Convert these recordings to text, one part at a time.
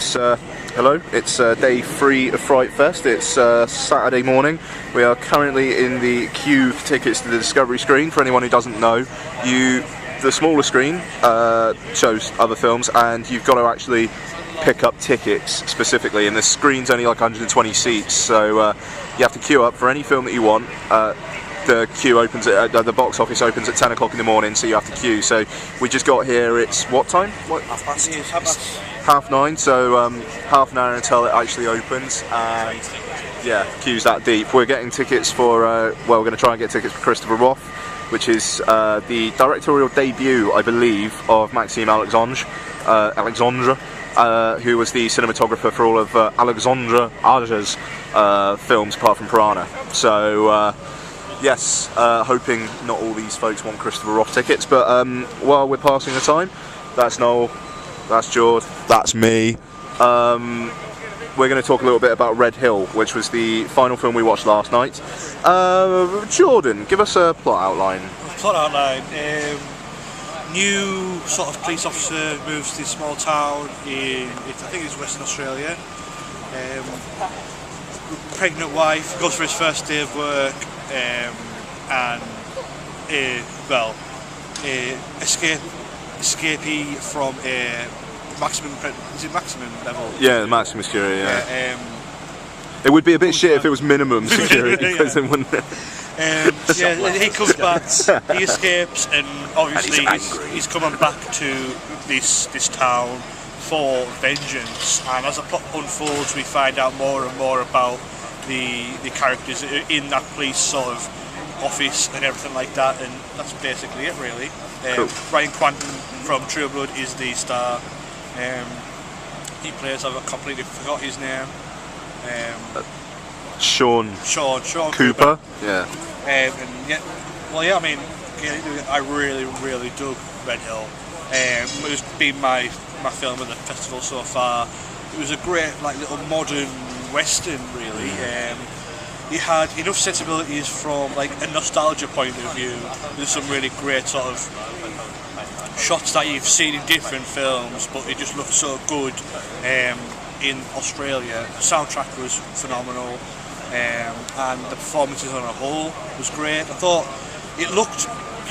it's hello. It's day 3 of FrightFest. It's Saturday morning. We are currently in the queue for tickets to the Discovery screen. For anyone who doesn't know, the smaller screen shows other films, and you've got to actually pick up tickets specifically. And the screen's only like 120 seats, so you have to queue up for any film that you want. The queue opens at the box office opens at 10 o'clock in the morning, so you have to queue. So we just got here. It's what time? What? Half 9. So half an hour until it actually opens, and yeah, queue's that deep. We're getting tickets for well, we're going to try and get tickets for Christopher Roth, which is the directorial debut, I believe, of Maxime Alexandre, who was the cinematographer for all of Alexandre Aja's films apart from Piranha. So yes, hoping not all these folks want Christopher Roth tickets, but while we're passing the time, that's Noel, that's George, that's me. We're going to talk a little bit about Red Hill, which was the final film we watched last night. Jordan, give us a plot outline. New sort of police officer moves to this small town in, I think it's Western Australia. Pregnant wife, goes for his first day of work, and escapee from a maximum level? Yeah, the maximum security. Yeah. It would be a bit shit if it was minimum security, because then wouldn't it? He comes back, he escapes, and obviously he's coming back to this town for vengeance. And as the plot unfolds, we find out more and more about the characters in that police sort of office and everything like that. And that's basically it, really. Cool. Ryan Quanten from True Blood is the star. He plays, I've completely forgot his name. Sean Cooper. Yeah. I mean, I really dug Red Hill. It's been my film at the festival so far. It was a great, like, little modern western, really. It had enough sensibilities from, like, a nostalgia point of view. There's some really great sort of shots that you've seen in different films, but it just looked so good in Australia. The soundtrack was phenomenal. And the performances on a whole was great. I thought it looked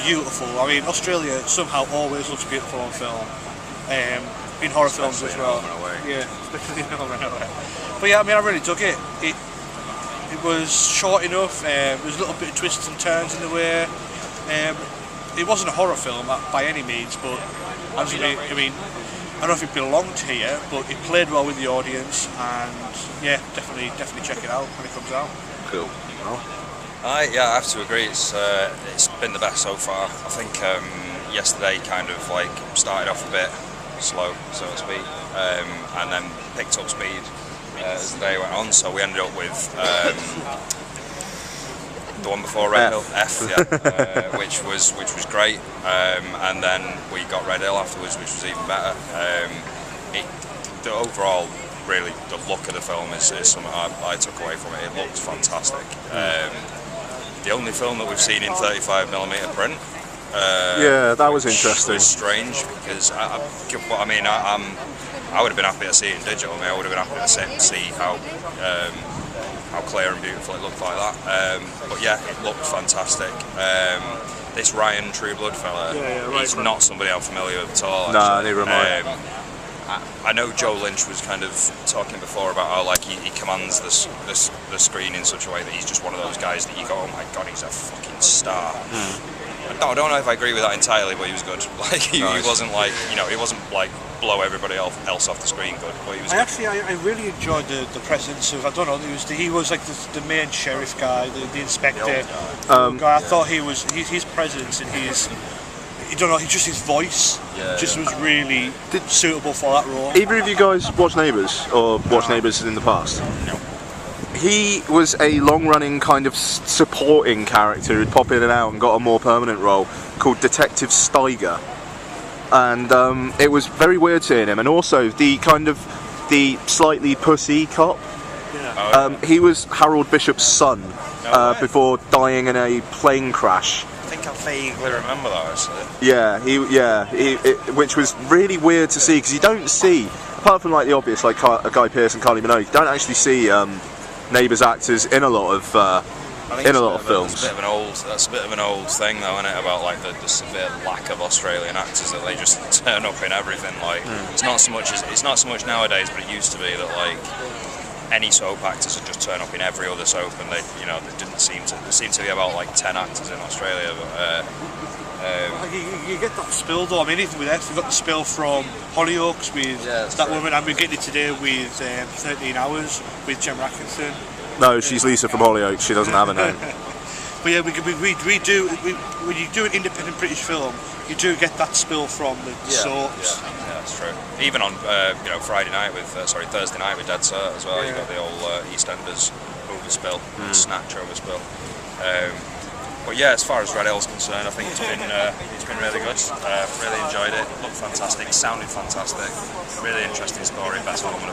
beautiful. I mean, Australia somehow always looks beautiful on film, in horror films as well. Yeah, especially in Home and Away. But yeah, I mean, I really dug it. It was short enough. There was a little bit of twists and turns in the way. It wasn't a horror film by any means, but I mean, I don't know if it belonged here, but it played well with the audience, and yeah, definitely check it out when it comes out. Cool. Yeah, I have to agree. It's been the best so far. I think yesterday kind of like started off a bit slow, so to speak, and then picked up speed as the day went on. So we ended up with the one before Red Hill, F, yeah, which was great, and then we got Red Hill afterwards, which was even better. The overall, really, the look of the film is something I took away from it. It looked fantastic. The only film that we've seen in 35mm print. Yeah, that was interesting. Which was strange, because I would have been happy to see it in digital. I would have been happy to see how clear and beautiful it looked like that. But yeah, it looked fantastic. This Ryan True Blood fella, he's not somebody I'm familiar with at all. No, neither am I. I know Joe Lynch was kind of talking before about how like he commands the screen in such a way that he's just one of those guys that you go, oh my god, he's a fucking star. I don't know if I agree with that entirely, but he was good. Like he wasn't like, he wasn't like blow everybody else off the screen good, but he was good. I really enjoyed the presence of, I don't know, he was like the main sheriff guy, the inspector guy. I thought his presence and just his voice was really suitable for that role. Either of you guys watch Neighbours, or watched Neighbours in the past? No. He was a long-running kind of supporting character who'd pop in and out and got a more permanent role called Detective Steiger. And it was very weird seeing him, and also the slightly pussy cop. He was Harold Bishop's son before dying in a plane crash. I think I vaguely remember that actually. Yeah, which was really weird to see, because you don't see apart from like the obvious, like Guy Pearce and Kylie Minogue, you don't actually see Neighbours actors in a lot of films. That's a bit of an old thing, though, isn't it? About like the severe lack of Australian actors, that they just turn up in everything. Like it's not so much nowadays, but it used to be that like any soap actors would just turn up in every other soap, and there seemed to be about like 10 actors in Australia. But you get that spill though. I mean, even with us, we've got the spill from Hollyoaks with that woman, and we're getting it today with 13 Hours with Gemma Atkinson. No, she's Lisa from Hollyoaks. She doesn't have a name. But yeah, when you do an independent British film, you do get that spill from the soaps. Yeah, that's true. Even on Thursday night with Dead Cert as well. You got the old EastEnders overspill, Snatch overspill. But yeah, as far as Red Hill's concerned, I think it's been really good. Really enjoyed it. Looked fantastic. Sounded fantastic. Really interesting story. Best film in the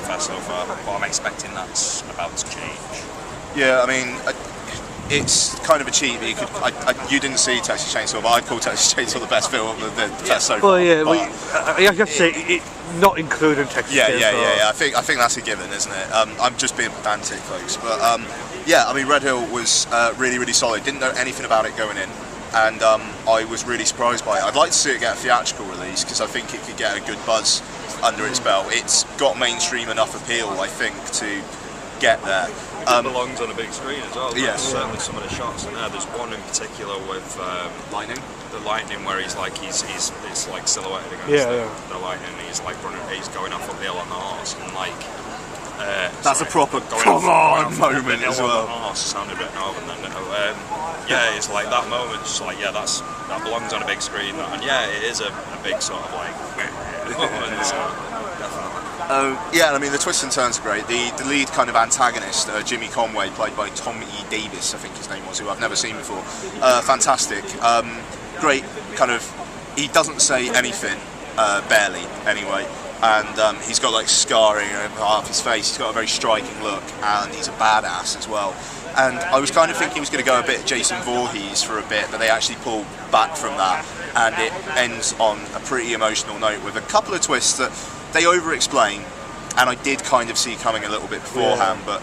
fest so far. But I'm expecting that's about to change. Yeah, I mean, it's kind of a cheat. You didn't see Texas Chainsaw, but I'd call Texas Chainsaw the best film of the fest so far. Well, yeah, I have to say, not including Texas Chainsaw. Yeah. I think that's a given, isn't it? I'm just being pedantic, folks, but yeah, I mean, Red Hill was really, really solid. Didn't know anything about it going in, and I was really surprised by it. I'd like to see it get a theatrical release because I think it could get a good buzz under its belt. It's got mainstream enough appeal, I think, to get there. It belongs on a big screen as well. Yes. Certainly some of the shots in there. There's one in particular with lightning. The lightning, where he's like it's like silhouetted against the lightning. And he's like he's going off uphill on the horse, and like that's a proper come on moment as well. Horse sounded a bit northern then. Yeah, it's like that moment. Just like that belongs on a big screen. And yeah, it is a big sort of like moment. So, definitely. Yeah, I mean, the twists and turns are great. The lead kind of antagonist, Jimmy Conway, played by Tom E. Davis, I think his name was, who I've never seen before. Fantastic. Great kind of... He doesn't say anything, barely, anyway. And he's got like scarring over half his face. He's got a very striking look, and he's a badass as well. And I was kind of thinking he was going to go a bit Jason Voorhees for a bit, but they actually pull back from that. And it ends on a pretty emotional note with a couple of twists that they over-explain, and I did kind of see coming a little bit beforehand, but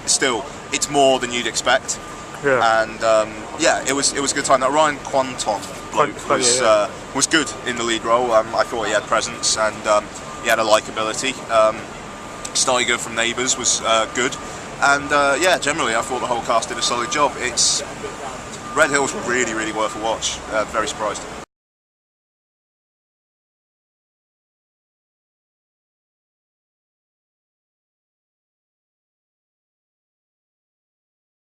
still, it's more than you'd expect. Yeah. And yeah, it was a good time. That Ryan Quanton bloke was good in the lead role. I thought he had presence, and he had a likability. Steiger from Neighbours was good, and yeah, generally I thought the whole cast did a solid job. Red Hill's really, really worth a watch. Very surprised.